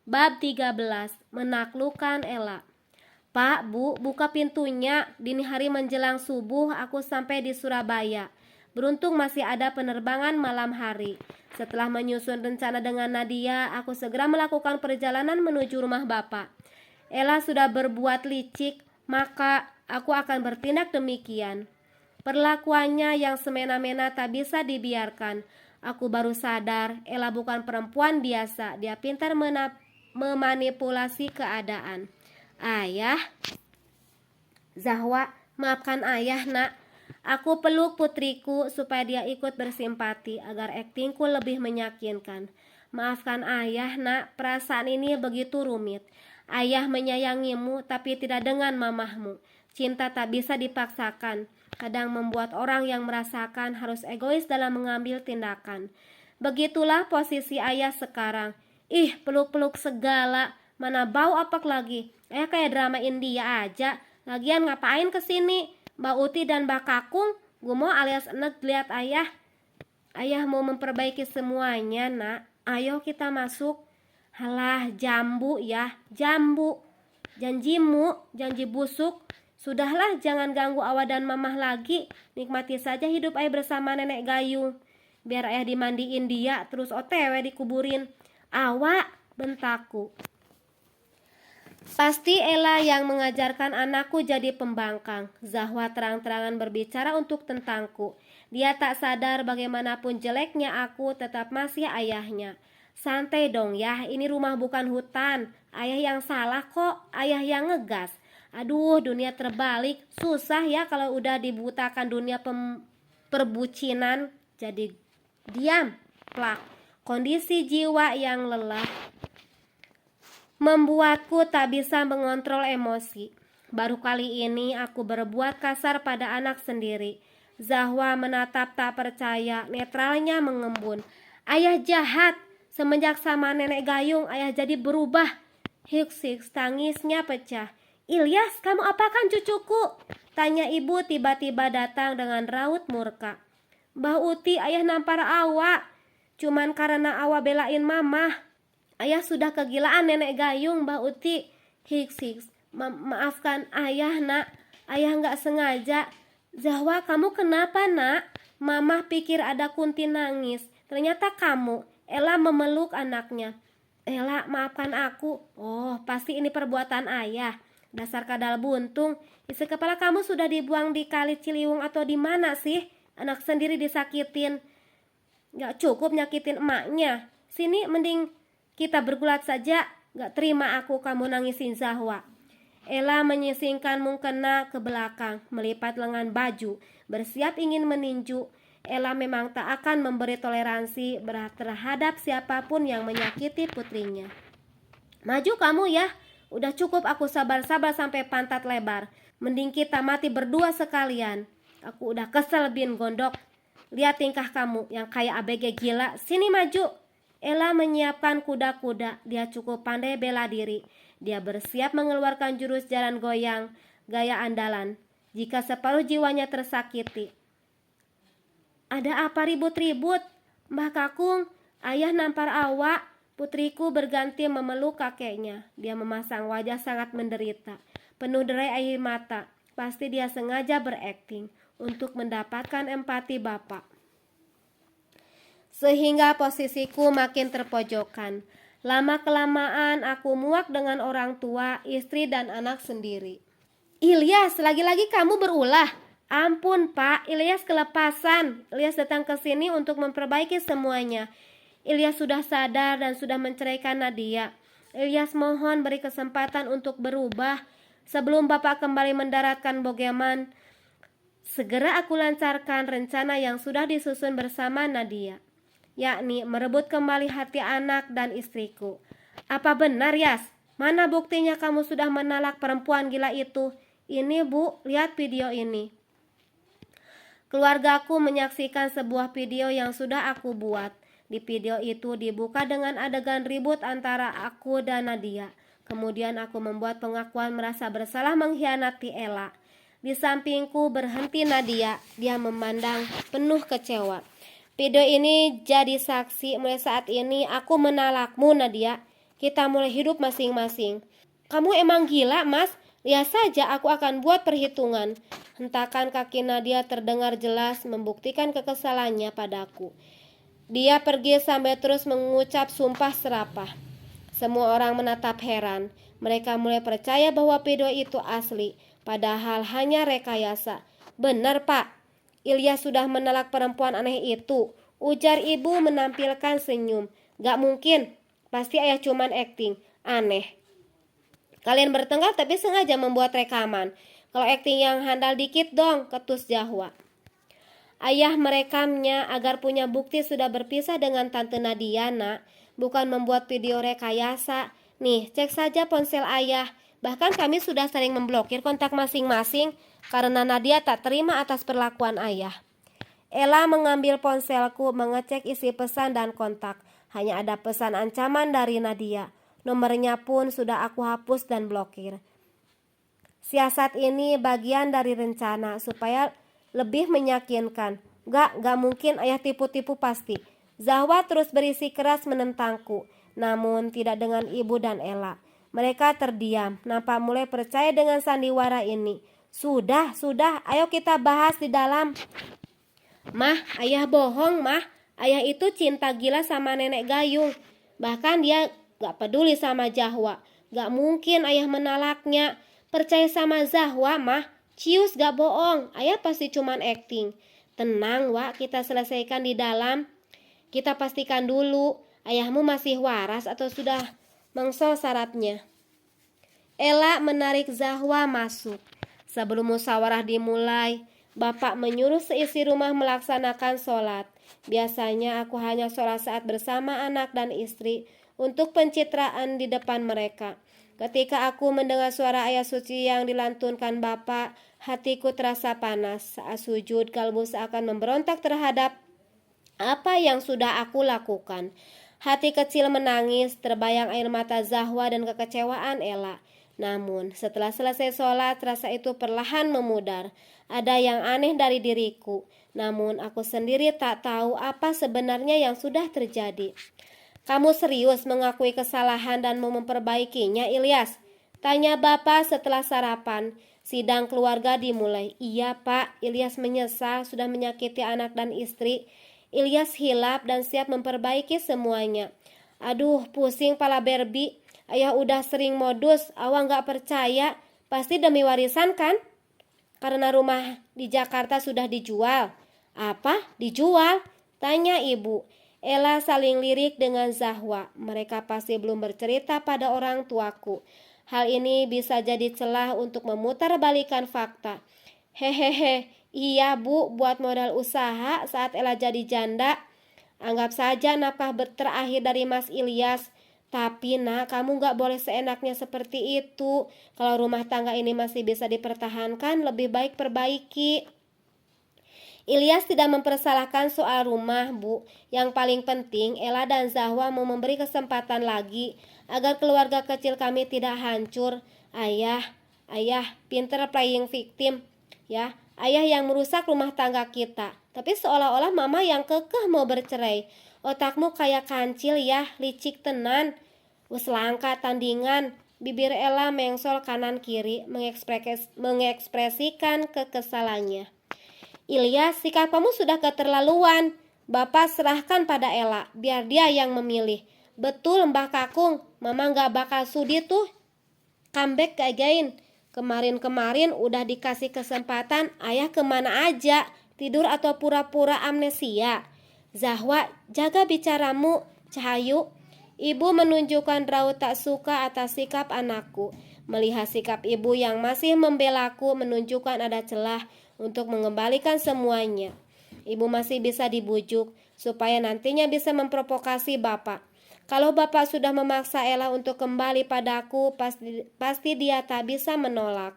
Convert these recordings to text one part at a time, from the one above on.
Bab 13. Menaklukkan Ella. Pak, Bu, buka pintunya. Dini hari menjelang subuh aku sampai di Surabaya. Beruntung masih ada penerbangan malam hari. Setelah menyusun rencana dengan Nadia, aku segera melakukan perjalanan menuju rumah Bapak. Ella sudah berbuat licik, maka aku akan bertindak demikian. Perlakuannya yang semena-mena tak bisa dibiarkan. Aku baru sadar, Ella bukan perempuan biasa. Dia pintar memanipulasi keadaan. Ayah, Zahwa, maafkan ayah nak. Aku peluk putriku supaya dia ikut bersimpati agar aktingku lebih meyakinkan. Maafkan ayah nak, perasaan ini begitu rumit. Ayah menyayangimu tapi tidak dengan mamahmu. Cinta tak bisa dipaksakan. Kadang membuat orang yang merasakan harus egois dalam mengambil tindakan. Begitulah posisi ayah sekarang. Ih, peluk-peluk segala. Mana bau apak lagi. Kayak drama India aja. Lagian ngapain kesini? Mbak Uti dan Mbak Kakung gumoh alias enek lihat ayah. Ayah mau memperbaiki semuanya nak. Ayo kita masuk. Halah, jambu ya, jambu. Janjimu, janji busuk. Sudahlah, jangan ganggu Awa dan Mamah lagi. Nikmati saja hidup ayah bersama Nenek Gayung. Biar ayah dimandiin dia, terus OTW dikuburin. Awa, bentakku. Pasti Ella yang mengajarkan anakku jadi pembangkang. Zahwa terang-terangan berbicara untuk tentangku. Dia tak sadar bagaimanapun jeleknya aku tetap masih ayahnya. Santai dong ya, ini rumah bukan hutan. Ayah yang salah kok, ayah yang ngegas. Aduh, dunia terbalik. Susah ya kalau udah dibutakan dunia perbucinan. Jadi diam, plak. Kondisi jiwa yang lelah membuatku tak bisa mengontrol emosi. Baru kali ini aku berbuat kasar pada anak sendiri. Zahwa menatap tak percaya, netralnya mengembun. Ayah jahat, semenjak sama Nenek Gayung ayah jadi berubah. Hiks, tangisnya pecah. Ilyas, kamu apakan cucuku? Tanya ibu tiba-tiba datang dengan raut murka. Mbah Uti, ayah nampar Awa. Cuman karena Awa belain mamah. Ayah sudah kegilaan Nenek Gayung, Mbah Uti. Hiks. Maafkan ayah nak. Ayah gak sengaja. Zahwa, kamu kenapa nak? Mamah pikir ada Kunti nangis. Ternyata kamu. Ella memeluk anaknya. Ella, maafkan aku. Oh, pasti ini perbuatan ayah. Dasar kadal buntung. Isi kepala kamu sudah dibuang di kali Ciliwung atau di mana sih? Anak sendiri disakitin. Gak cukup nyakitin emaknya. Sini mending kita bergulat saja. Gak terima aku kamu nangisin Zahwa. Ella menyisingkan mukena ke belakang, melipat lengan baju, bersiap ingin meninju. Ella memang tak akan memberi toleransi terhadap siapapun yang menyakiti putrinya. Maju kamu ya. Udah cukup aku sabar-sabar sampai pantat lebar. Mending kita mati berdua sekalian. Aku udah kesel bin gondok. Lihat tingkah kamu yang kayak ABG gila. Sini maju. Ella menyiapkan kuda-kuda. Dia cukup pandai bela diri. Dia bersiap mengeluarkan jurus jalan goyang, gaya andalan. Jika separuh jiwanya tersakiti. Ada apa ribut-ribut? Mbah Kakung, ayah nampar Awa. Putriku berganti memeluk kakeknya. Dia memasang wajah sangat menderita, penuh derai air mata. Pasti dia sengaja berakting untuk mendapatkan empati bapak. Sehingga posisiku makin terpojokan. Lama-kelamaan aku muak dengan orang tua, istri dan anak sendiri. Ilyas, lagi-lagi kamu berulah. Ampun pak, Ilyas kelepasan. Ilyas datang ke sini untuk memperbaiki semuanya. Ilyas sudah sadar dan sudah menceraikan Nadia. Ilyas mohon beri kesempatan untuk berubah. Sebelum bapak kembali mendaratkan Bogeman, segera aku lancarkan rencana yang sudah disusun bersama Nadia, yakni merebut kembali hati anak dan istriku. Apa benar Yas? Mana buktinya kamu sudah menalak perempuan gila itu? Ini bu, lihat video ini. Keluargaku menyaksikan sebuah video yang sudah aku buat. Di video itu dibuka dengan adegan ribut antara aku dan Nadia. Kemudian aku membuat pengakuan merasa bersalah mengkhianati Ella. Di sampingku berhenti Nadia. Dia memandang penuh kecewa. Video ini jadi saksi mulai saat ini aku menalakmu Nadia. kita mulai hidup masing-masing. Kamu emang gila, Mas? Lihat saja, aku akan buat perhitungan. Hentakan kaki Nadia terdengar jelas membuktikan kekesalannya padaku. Dia pergi sambil terus mengucap sumpah serapah. Semua orang menatap heran. Mereka mulai percaya bahwa video itu asli, padahal hanya rekayasa. Benar, Pak. Ilyas sudah menolak perempuan aneh itu, ujar ibu menampilkan senyum. Gak mungkin, pasti ayah cuman acting. Aneh. Kalian bertengkar tapi sengaja membuat rekaman. Kalau acting yang handal dikit dong, ketus Zahwa. Ayah merekamnya agar punya bukti sudah berpisah dengan Tante Nadia, nak. Bukan membuat video rekayasa. Nih, cek saja ponsel ayah. Bahkan kami sudah sering memblokir kontak masing-masing karena Nadia tak terima atas perlakuan ayah. Ella mengambil ponselku, mengecek isi pesan dan kontak. Hanya ada pesan ancaman dari Nadia. Nomornya pun sudah aku hapus dan blokir. Siasat ini bagian dari rencana supaya lebih meyakinkan. Gak mungkin ayah tipu-tipu pasti. Zahwa terus berisi keras menentangku, namun tidak dengan ibu dan Ella. Mereka terdiam, nampak mulai percaya dengan sandiwara ini. Sudah, ayo kita bahas di dalam. Mah, ayah bohong, Mah. Ayah itu cinta gila sama nenek Gayung. Bahkan dia gak peduli sama Zahwa. Gak mungkin ayah menolaknya. Percaya sama Zahwa, Mah. Cius gak bohong, ayah pasti cuman acting. Tenang, Wak, kita selesaikan di dalam. Kita pastikan dulu, ayahmu masih waras atau sudah mengsel syaratnya. Ella menarik Zahwa masuk. Sebelum musyawarah dimulai, Bapak menyuruh seisi rumah melaksanakan sholat. Biasanya aku hanya sholat saat bersama anak dan istri untuk pencitraan di depan mereka. Ketika aku mendengar suara ayat suci yang dilantunkan Bapak, hatiku terasa panas. Saat sujud, kalbu seakan memberontak terhadap apa yang sudah aku lakukan. Hati kecil menangis, terbayang air mata Zahwa dan kekecewaan Ella. Namun, setelah selesai sholat, rasa itu perlahan memudar. Ada yang aneh dari diriku, namun aku sendiri tak tahu apa sebenarnya yang sudah terjadi. Kamu serius mengakui kesalahan dan mau memperbaikinya, Ilyas? Tanya Bapak setelah sarapan. Sidang keluarga dimulai. Iya, Pak. Ilyas menyesal sudah menyakiti anak dan istri. Ilyas hilap dan siap memperbaiki semuanya. Aduh, pusing pala Barbie. Ayah udah sering modus, awang gak percaya. Pasti demi warisan kan? Karena rumah di Jakarta sudah dijual. Apa? Dijual? Tanya ibu. Ella saling lirik dengan Zahwa. Mereka pasti belum bercerita pada orang tuaku. Hal ini bisa jadi celah untuk memutarbalikan fakta. Hehehe, iya Bu, buat modal usaha saat Ella jadi janda. Anggap saja nafkah terakhir dari Mas Ilyas. Tapi nak, kamu gak boleh seenaknya seperti itu. Kalau rumah tangga ini masih bisa dipertahankan, lebih baik perbaiki. Ilyas tidak mempersalahkan soal rumah, Bu. Yang paling penting, Ella dan Zahwa mau memberi kesempatan lagi agar keluarga kecil kami tidak hancur. Ayah, pinter playing victim, ya. Ayah yang merusak rumah tangga kita. Tapi seolah-olah mama yang kekeh mau bercerai. Otakmu kayak kancil ya, licik tenan. Wes langka tandingan. Bibir Ella mengsol kanan kiri, mengekspresikan kekesalannya. Ilyas, sikap kamu sudah keterlaluan. Bapak serahkan pada Ella, biar dia yang memilih. Betul Mbah Kakung, Mama gak bakal sudi tuh comeback again. Kemarin-kemarin udah dikasih kesempatan, ayah kemana aja? Tidur atau pura-pura amnesia? Zahwa, jaga bicaramu, Cahayu. Ibu menunjukkan raut tak suka atas sikap anakku. Melihat sikap ibu yang masih membelaku menunjukkan ada celah untuk mengembalikan semuanya. Ibu masih bisa dibujuk supaya nantinya bisa memprovokasi Bapak. Kalau Bapak sudah memaksa Ella untuk kembali padaku, pasti dia tak bisa menolak.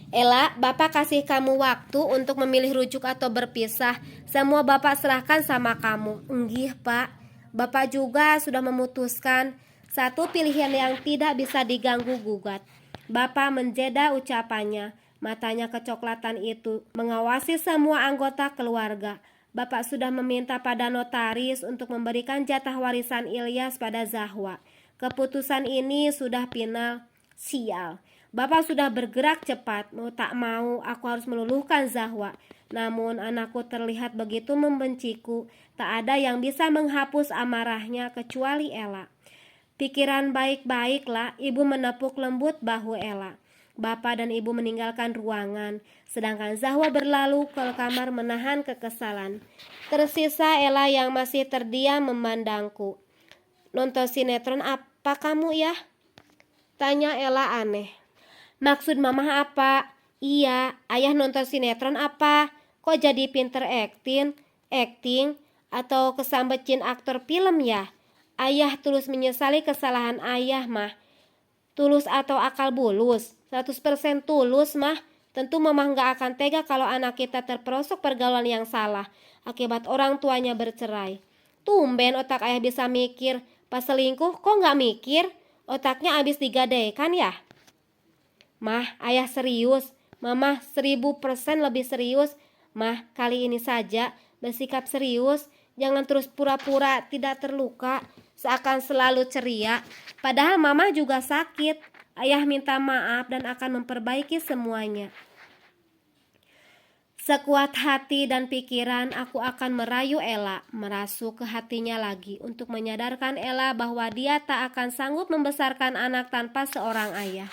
Ella, Bapak kasih kamu waktu untuk memilih rujuk atau berpisah. Semua Bapak serahkan sama kamu. Enggih, Pak. Bapak juga sudah memutuskan satu pilihan yang tidak bisa diganggu gugat. Bapak menjeda ucapannya. Matanya kecoklatan itu mengawasi semua anggota keluarga. Bapak sudah meminta pada notaris untuk memberikan jatah warisan Ilyas pada Zahwa. Keputusan ini sudah final. Sial. Bapak sudah bergerak cepat. Mau tak mau aku harus meluluhkan Zahwa. Namun anakku terlihat begitu membenciku. Tak ada yang bisa menghapus amarahnya kecuali Ella. Pikiran baik-baiklah, ibu menepuk lembut bahu Ella. Bapak dan ibu meninggalkan ruangan, sedangkan Zahwa berlalu ke kamar menahan kekesalan. Tersisa Ella yang masih terdiam memandangku. Nonton sinetron apa kamu ya? Tanya Ella aneh. Maksud mama apa? Iya, ayah nonton sinetron apa? Kok jadi pinter acting? Acting? Atau kesambecin aktor film ya? Ayah tulus menyesali kesalahan ayah mah. Tulus atau akal bulus? 100% tulus mah. Tentu mama gak akan tega kalau anak kita terperosok pergaulan yang salah akibat orang tuanya bercerai. Tumben otak ayah bisa mikir. Pas selingkuh kok gak mikir? Otaknya abis digadaikan ya? Mah, ayah serius. Mama 1000% lebih serius. Mah, kali ini saja bersikap serius. Jangan terus pura-pura tidak terluka, seakan selalu ceria. Padahal mama juga sakit. Ayah minta maaf dan akan memperbaiki semuanya. Sekuat hati dan pikiran, aku akan merayu Ella, merasuk ke hatinya lagi untuk menyadarkan Ella bahwa dia tak akan sanggup membesarkan anak tanpa seorang ayah.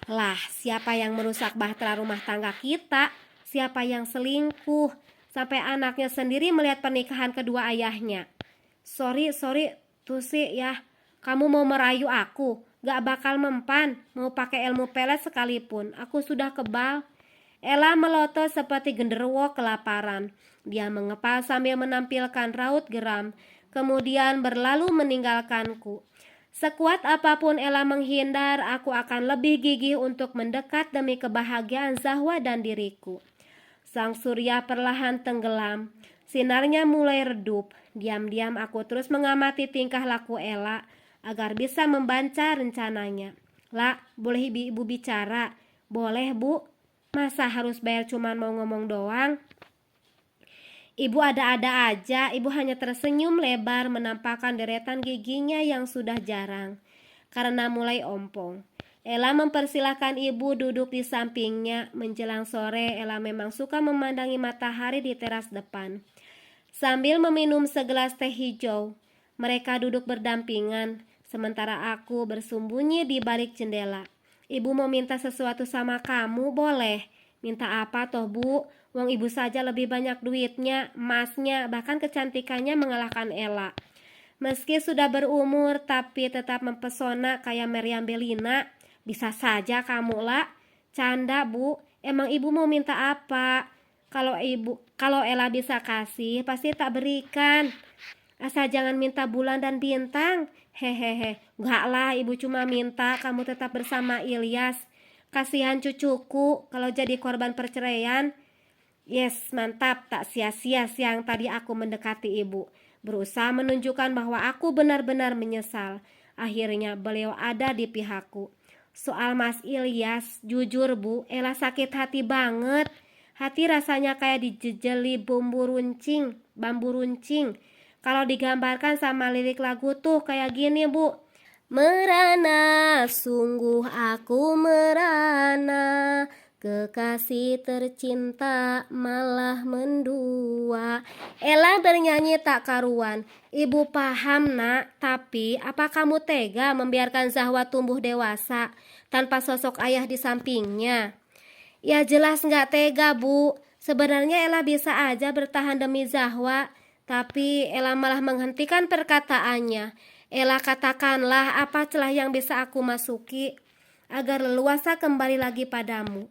Lah, siapa yang merusak bahtera rumah tangga kita? Siapa yang selingkuh? Sampai anaknya sendiri melihat pernikahan kedua ayahnya. Sorry, tuh sih ya. Kamu mau merayu aku? Gak bakal mempan, mau pakai ilmu pelet sekalipun. Aku sudah kebal. Ella melotot seperti genderuwo kelaparan. Dia mengepal sambil menampilkan raut geram, kemudian berlalu meninggalkanku. Sekuat apapun Ella menghindar, aku akan lebih gigih untuk mendekat demi kebahagiaan Zahwa dan diriku. Sang surya perlahan tenggelam. Sinarnya mulai redup. Diam-diam aku terus mengamati tingkah laku Ella agar bisa membaca rencananya. Lah, boleh ibu bicara? Boleh, Bu. Masa harus bayar cuman mau ngomong doang? Ibu ada-ada aja. Ibu hanya tersenyum lebar menampakkan deretan giginya yang sudah jarang karena mulai ompong. Ella mempersilahkan ibu duduk di sampingnya. Menjelang sore, Ella memang suka memandangi matahari di teras depan sambil meminum segelas teh hijau. Mereka duduk berdampingan, sementara aku bersembunyi di balik jendela. Ibu mau minta sesuatu sama kamu, boleh. Minta apa toh, Bu? Wong ibu saja lebih banyak duitnya, emasnya, bahkan kecantikannya mengalahkan Ella. Meski sudah berumur, tapi tetap mempesona kayak Meriam Bellina. Bisa saja kamu lah. Canda, Bu. Emang ibu mau minta apa? Kalau Ella bisa kasih, pasti tak berikan. Asal jangan minta bulan dan bintang. Hehehe. Enggak lah, ibu cuma minta kamu tetap bersama Ilyas. Kasihan cucuku kalau jadi korban perceraian. Yes, mantap. Tak sia-sia siang tadi aku mendekati ibu, berusaha menunjukkan bahwa aku benar-benar menyesal. Akhirnya beliau ada di pihakku. Soal Mas Ilyas, jujur Bu, Ella sakit hati banget. Hati rasanya kayak dijejeli bambu runcing. Kalau digambarkan sama lirik lagu tuh kayak gini, Bu. Merana, sungguh aku merana, kekasih tercinta malah mendua. Ella bernyanyi tak karuan. Ibu paham nak, tapi apa kamu tega membiarkan Zahwa tumbuh dewasa tanpa sosok ayah di sampingnya? Ya jelas gak tega, Bu. Sebenarnya Ella bisa aja bertahan demi Zahwa, tapi Ella malah menghentikan perkataannya. Ella, katakanlah apa celah yang bisa aku masuki agar leluasa kembali lagi padamu.